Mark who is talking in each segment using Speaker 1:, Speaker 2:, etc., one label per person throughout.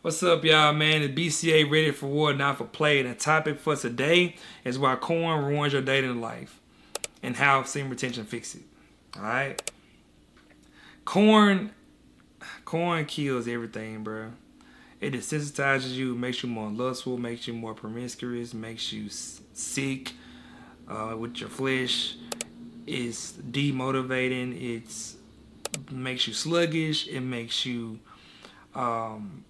Speaker 1: What's up, y'all, man? The BCA ready for war, not for play. And the topic for today is why corn ruins your dating life and how semen retention fix it. All right, corn, corn kills everything, bro. It desensitizes you, makes you more lustful, makes you more promiscuous, makes you sick with your flesh. It's demotivating. It's makes you sluggish. Um,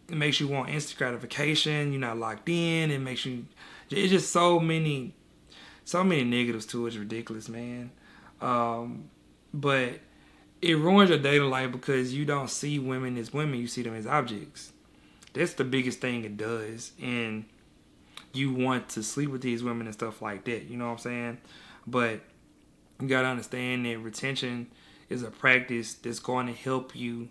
Speaker 1: It makes you want instant gratification. You're not locked in. It makes you. It's just so many negatives to it. It's ridiculous, man. Um, but it ruins your dating life because you don't see women as women. You see them as objects. That's the biggest thing it does, and you want to sleep with these women and stuff like that. You know what I'm saying? But you gotta understand that retention is a practice that's going to help you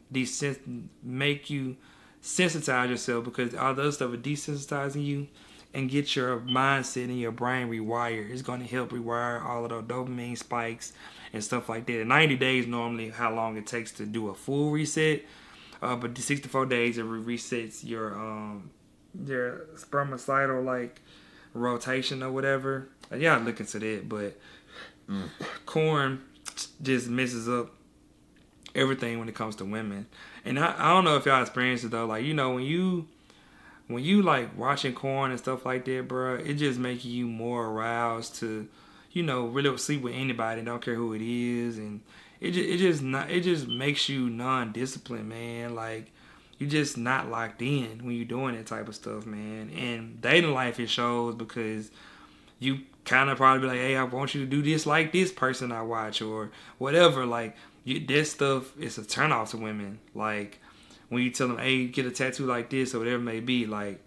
Speaker 1: make you sensitize yourself, because all the other stuff is desensitizing you, and get your mindset and your brain rewired. It's going to help rewire all of those dopamine spikes and stuff like that. And 90 days normally how long it takes to do a full reset, but the 64 days it resets your spermicidal like rotation or whatever. Yeah, look into that, but corn just messes up everything when it comes to women. And I don't know if y'all experience it though. Like, when you like watching corn and stuff like that, bro, it just makes you more aroused to, really sleep with anybody. Don't care who it is, and it just makes you non-disciplined, man. Like, you just not locked in when you're doing that type of stuff, man. And dating life it shows, because you kind of probably be like, hey, I want you to do this like this person I watch or whatever. Like, this stuff is a turnoff to women. Like, when you tell them, hey, get a tattoo like this or whatever it may be, like,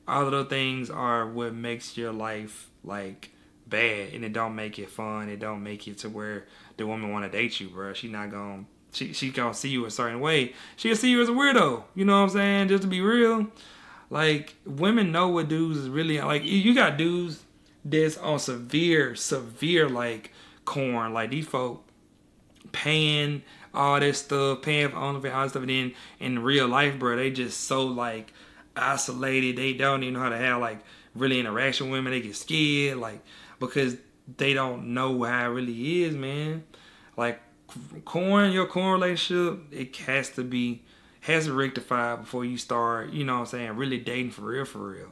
Speaker 1: all of those things are what makes your life like bad, and it don't make it fun. It don't make it to where the woman want to date you, bro. She not gonna. She gonna see you a certain way. She gonna see you as a weirdo. You know what I'm saying? Just to be real, like, women know what dudes is really like. You got dudes that's on severe like corn. Like, these folk paying all this stuff, paying for OnlyFans, all this stuff, and then in real life, bro, they just so like isolated. They don't even know how to have like really interaction with women. They get scared, like, because they don't know how it really is, man. Like, your corn relationship, it has to rectify before you start, you know what I'm saying, really dating for real, for real.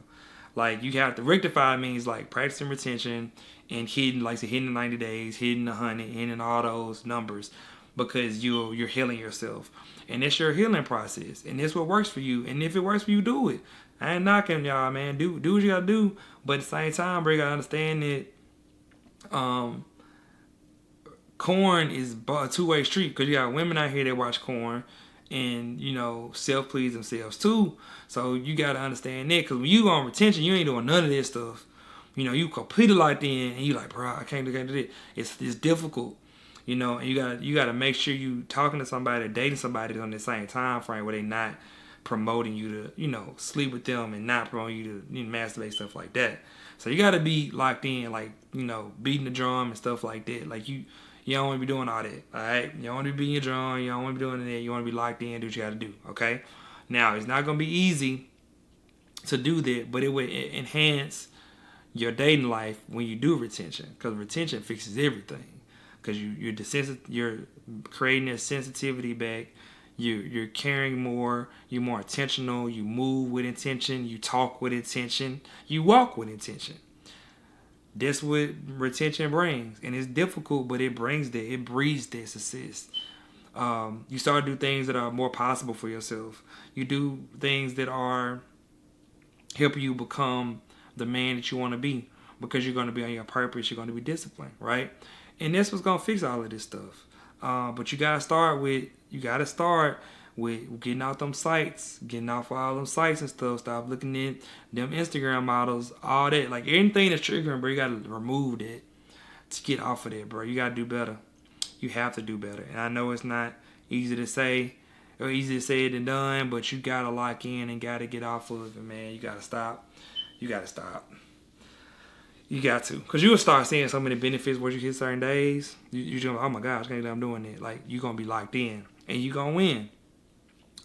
Speaker 1: Like, you have to rectify means like practicing retention and hitting, like, say, hitting the 90 days, hitting the 100, hitting all those numbers, because you're healing yourself, and it's your healing process, and it's what works for you. And if it works for you, do it. I ain't knocking y'all, man. Do what you gotta do, but at the same time, bro, you gotta understand that um, corn is a two-way street, because you got women out here that watch corn and, self-please themselves too. So you got to understand that, because when you go on retention, you ain't doing none of this stuff. You completely locked in, and you like, bro, I can't do that. It's difficult, and you gotta make sure you talking to somebody, dating somebody on the same time frame where they not promoting you to, sleep with them, and not promoting you to, masturbate, stuff like that. So you gotta be locked in, like, beating the drum and stuff like that. Like, you don't want to be doing all that, all right? You don't want to be beating your drum. You don't want to be doing that. You want to be locked in, do what you got to do, okay? Now, it's not going to be easy to do that, but it will enhance your dating life when you do retention, because retention fixes everything. Because you're creating that sensitivity back. You're caring more. You're more intentional. You move with intention. You talk with intention. You walk with intention. That's what retention brings, and it's difficult, but it brings that. It breeds that success. You start to do things that are more possible for yourself. You do things that are help you become the man that you want to be, because you're going to be on your purpose. You're going to be disciplined, right? And that's what's going to fix all of this stuff. But you got to start with getting off them sites, getting off all them sites and stuff. Stop looking at them Instagram models, all that. Like, anything that's triggering, bro, you gotta remove that to get off of that, bro. You gotta do better. You have to do better. And I know it's not easy to say, or easy to say it than done, but you gotta lock in and gotta get off of it, man. You gotta stop. You gotta stop. You got to, because you will start seeing so many benefits once you hit certain days. You just, oh my gosh, I can't believe I'm doing it. Like, you're gonna be locked in, and you gonna win.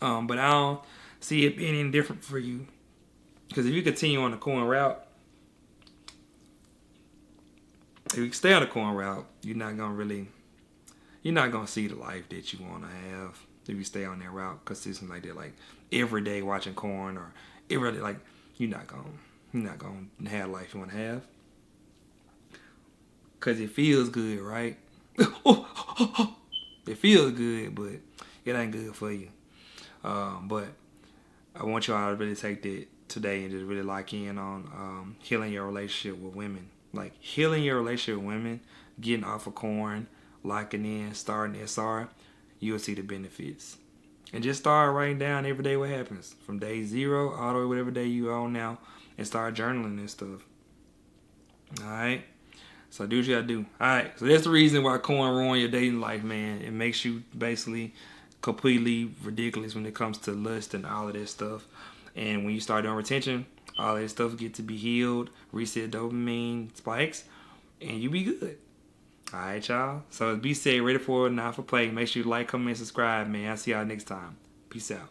Speaker 1: But I don't see it being indifferent for you. Because if you continue on the corn route, if you stay on the corn route, you're not gonna see the life that you want to have if you stay on that route consistent like that, like every day watching corn or every day, like you're not gonna have life you want to have. Cause it feels good, right? It feels good, but it ain't good for you. But I want y'all to really take that today and just really lock in on healing your relationship with women. Like healing your relationship with women, getting off of corn, locking in, starting SR, you'll see the benefits. And just start writing down every day what happens. From day 0 all the way whatever day you on now. And start journaling and stuff. Alright? So do what you gotta do. Alright, so that's the reason why corn ruin your dating life, man. It makes you basically completely ridiculous when it comes to lust and all of that stuff. And when you start doing retention, all that stuff get to be healed, reset dopamine spikes, and you be good. Alright, y'all. So be safe, ready for it, not for play. Make sure you like, comment, subscribe, man. I'll see y'all next time. Peace out.